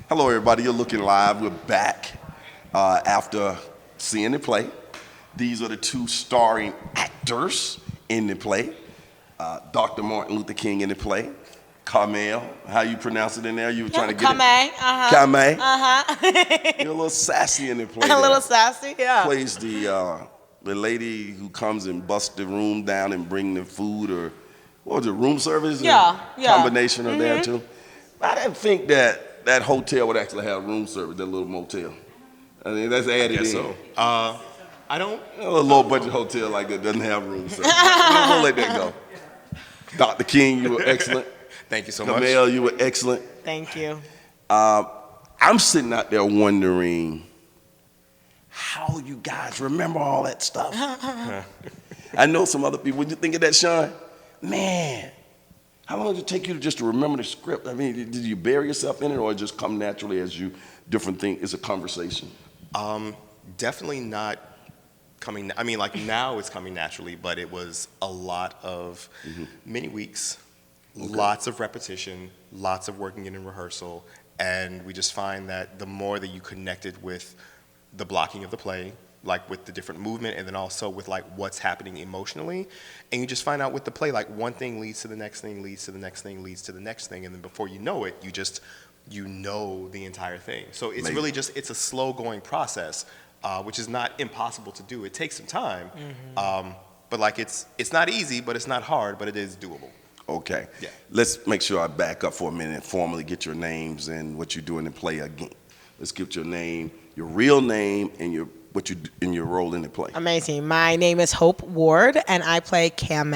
Hello, everybody. You're looking live. We're back after seeing the play. These are the two starring actors in the play. Dr. Martin Luther King in the play. Carmel, how you pronounce it in there? You were trying to get Kame, Kame. You're a little sassy in the play. a little sassy, yeah. Plays the lady who comes and busts the room down and bring the food, or what was it, room service? Yeah. Combination of that too. I didn't think that hotel would actually have room service, that little motel. I mean, that's added in. So, I don't. A low budget hotel like that doesn't have room service. We'll let that go. Dr. King, you were excellent. Thank you so much. Camille, you were excellent. Thank you. I'm sitting out there wondering how you guys remember all that stuff. I know some other people. What you think of that, Sean? Man, how long did it take you to remember the script? I mean, did you bury yourself in it, or it just come naturally as you different things? It's a conversation. Definitely not coming. I mean, like now it's coming naturally, but it was a lot of many weeks, lots of repetition, lots of working in rehearsal, and we just find that the more that you connected with the blocking of the play, like with the different movement, and then also with like what's happening emotionally, and you just find out with the play, like one thing leads to the next thing, leads to the next thing, leads to the next thing, and then before you know it, you know the entire thing. So it's really just, it's a slow going process, which is not impossible to do. It takes some time, but like it's not easy, but it's not hard, but it is doable. Okay. Yeah. Let's make sure I back up for a minute and formally get your names and what you're doing in the play again. Let's get your name, your real name, and what you in your role in the play. Amazing. My name is Hope Ward, and I play Kame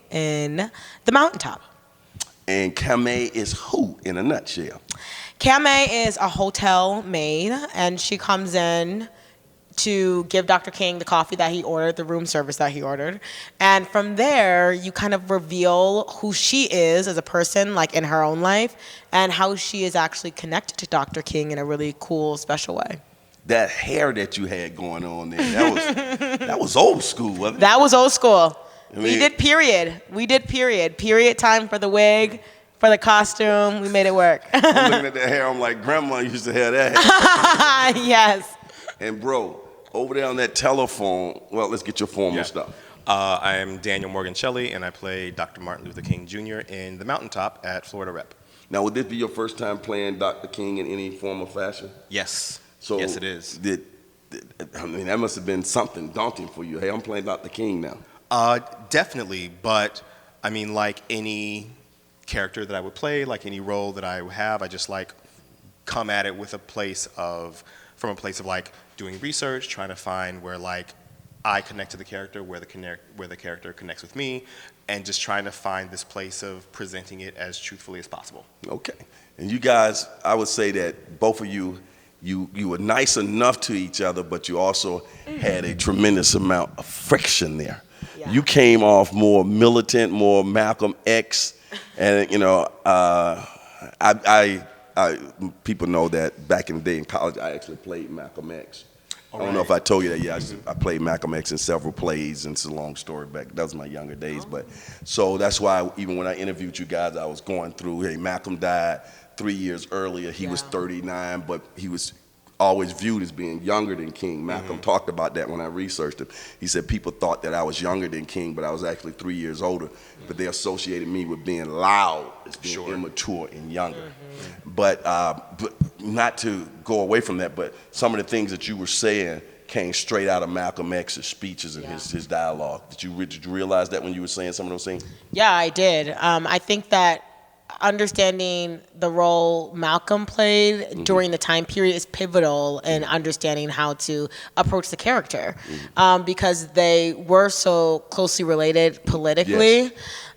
in The Mountaintop. And Kame is who in a nutshell? Kame is a hotel maid, and she comes in to give Dr. King the coffee that he ordered, the room service that he ordered. And from there, you kind of reveal who she is as a person, like in her own life, and how she is actually connected to Dr. King in a really cool, special way. That hair that you had going on there, that was old school, wasn't it? That was old school. I mean, We did period. Period time for the wig, for the costume. We made it work. I'm looking at that hair, I'm like, Grandma used to have that hair. Yes. And bro, over there on that telephone, well, let's get your formal stuff. I am Daniel Morgan Shelley, and I play Dr. Martin Luther King Jr. in The Mountaintop at Florida Rep. Now, would this be your first time playing Dr. King in any form or fashion? Yes. So yes, it is. I mean, that must have been something daunting for you. Hey, I'm playing Dr. King now. Definitely, but I mean, like any character that I would play, like any role that I have, I just like come at it with from a place of like doing research, trying to find where like I connect to the character, where the character connects with me, and just trying to find this place of presenting it as truthfully as possible. Okay. And you guys, I would say that both of you were nice enough to each other, but you also had a tremendous amount of friction there. Yeah. You came off more militant, more Malcolm X, and people know that back in the day in college, I actually played Malcolm X. I don't know if I told you that. Yeah, I played Malcolm X in several plays, and it's a long story back. That was my younger days, but so that's why even when I interviewed you guys, I was going through. Hey, Malcolm died 3 years earlier. He was 39, but he was always viewed as being younger than King. Malcolm talked about that when I researched him. He said people thought that I was younger than King, but I was actually 3 years older. But they associated me with being loud as being immature and younger. But not to go away from that, but some of the things that you were saying came straight out of Malcolm X's speeches and his dialogue. Did you realize that when you were saying some of those things? Yeah, I did. I think that understanding the role Malcolm played during the time period is pivotal in understanding how to approach the character, because they were so closely related politically. Yes.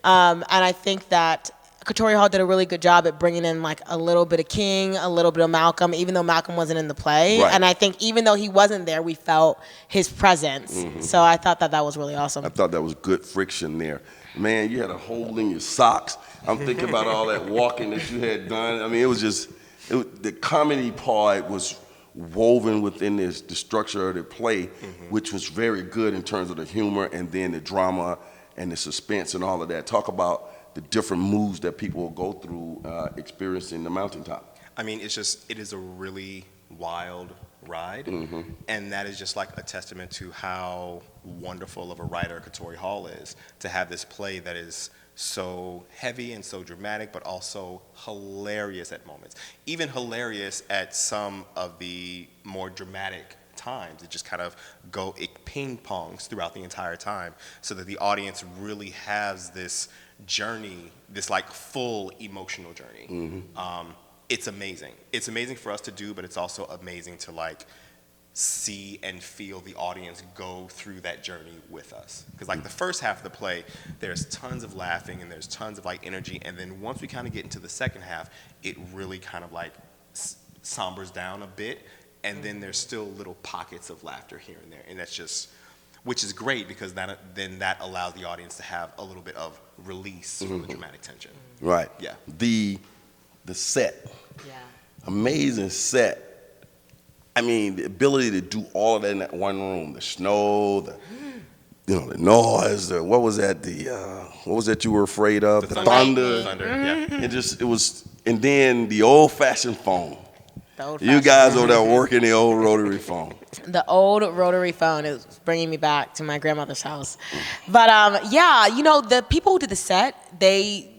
And I think that Katori Hall did a really good job at bringing in like a little bit of King, a little bit of Malcolm, even though Malcolm wasn't in the play. Right. And I think even though he wasn't there, we felt his presence. So I thought that was really awesome. I thought that was good friction there. Man, you had a hole in your socks. I'm thinking about all that walking that you had done. I mean, the comedy part was woven within the structure of the play, which was very good in terms of the humor and then the drama and the suspense and all of that. Talk about the different moves that people will go through experiencing the Mountaintop. I mean, it is a really wild ride, and that is just like a testament to how wonderful of a writer Katori Hall is, to have this play that is so heavy and so dramatic, but also hilarious at moments. Even hilarious at some of the more dramatic times. It just kind of it ping pongs throughout the entire time, so that the audience really has this journey, this like full emotional journey. It's amazing. It's amazing for us to do, but it's also amazing to like see and feel the audience go through that journey with us. Because like the first half of the play, there's tons of laughing and there's tons of like energy, and then once we kind of get into the second half, it really kind of like sombers down a bit, and then there's still little pockets of laughter here and there, and that's just, which is great, because then that allows the audience to have a little bit of release from the dramatic tension. Right. Yeah. The set. Yeah. Amazing set. I mean, the ability to do all of that in that one room, the snow, the noise, what was that? What was that you were afraid of? The thunder. Yeah. It was, and then the old-fashioned phone. The You old-fashioned guys over there working the old rotary phone. The old rotary phone is bringing me back to my grandmother's house. But yeah, the people who did the set, they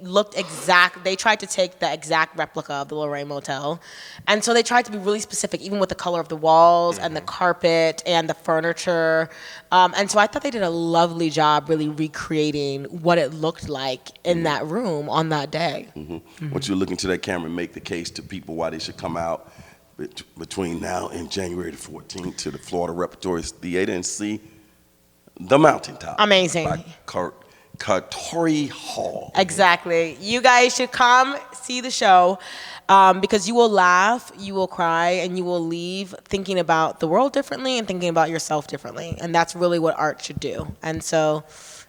tried to take the exact replica of the Lorraine Motel. And so they tried to be really specific, even with the color of the walls and the carpet and the furniture. And so I thought they did a lovely job really recreating what it looked like in that room on that day. I want you to look into that camera and make the case to people why they should come out between now and January the 14th to the Florida Repertory Theatre and see The Mountaintop. Amazing. By Katori Hall. Exactly. You guys should come see the show because you will laugh, you will cry, and you will leave thinking about the world differently and thinking about yourself differently. And that's really what art should do. And so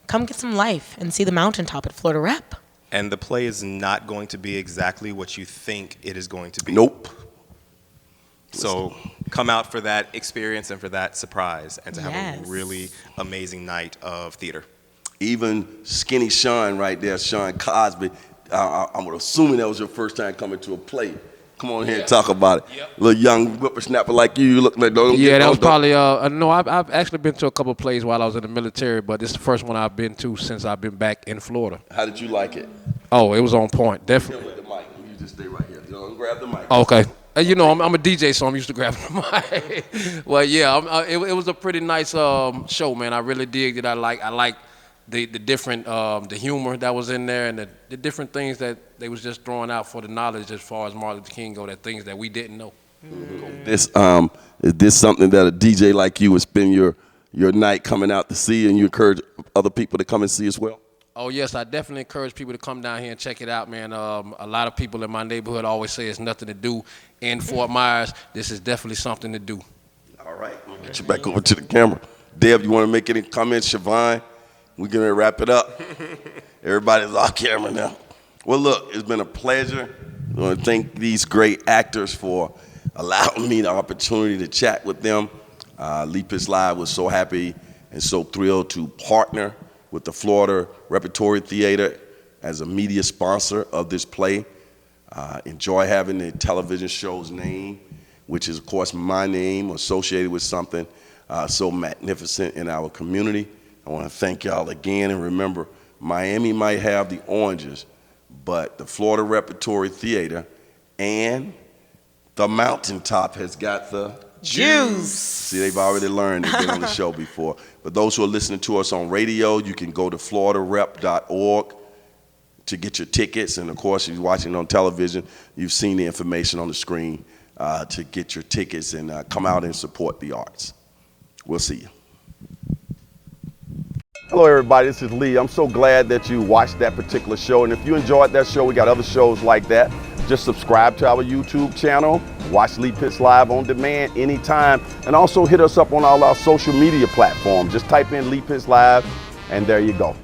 come get some life and see The Mountaintop at Florida Rep. And the play is not going to be exactly what you think it is going to be. Nope. So come out for that experience and for that surprise, and to have Yes. a really amazing night of theater. Even skinny Sean right there, Sean Cosby, I'm assuming that was your first time coming to a play. Come on here and talk about it. Yep. Little young whippersnapper like you look like That was probably no. I've actually been to a couple of plays while I was in the military, but it's the first one I've been to since I've been back in Florida. How did you like it? Oh, it was on point, definitely. With the mic. You just stay right here. Grab the mic. Okay. I'm a DJ, so I'm used to grabbing the mic. Well, yeah, it was a pretty nice show, man. I really digged it. I like the different the humor that was in there, and the different things that they was just throwing out for the knowledge as far as Martin Luther King go, that things that we didn't know. Is this something that a DJ like you would spend your night coming out to see, and you encourage other people to come and see as well? Oh, yes, I definitely encourage people to come down here and check it out, man. A lot of people in my neighborhood always say it's nothing to do. In Fort Myers, this is definitely something to do. All right, we'll get you back over to the camera. Deb, you want to make any comments? Siobhan, we're going to wrap it up. Everybody's off camera now. Well, look, it's been a pleasure. I want to thank these great actors for allowing me the opportunity to chat with them. Lepus Live was so happy and so thrilled to partner with the Florida Repertory Theatre as a media sponsor of this play. Enjoy having the television show's name, which is, of course, my name associated with something so magnificent in our community. I want to thank y'all again, and remember, Miami might have the oranges, but the Florida Repertory Theatre and the Mountaintop has got the Juice. See, they've already learned. They've been on the show before. But those who are listening to us on radio, you can go to floridarep.org to get your tickets. And, of course, if you're watching on television, you've seen the information on the screen to get your tickets and come out and support the arts. We'll see you. Hello, everybody. This is Lee. I'm so glad that you watched that particular show. And if you enjoyed that show, we got other shows like that. Just subscribe to our YouTube channel. Watch Lepus Live on demand anytime. And also hit us up on all our social media platforms. Just type in Lepus Live, and there you go.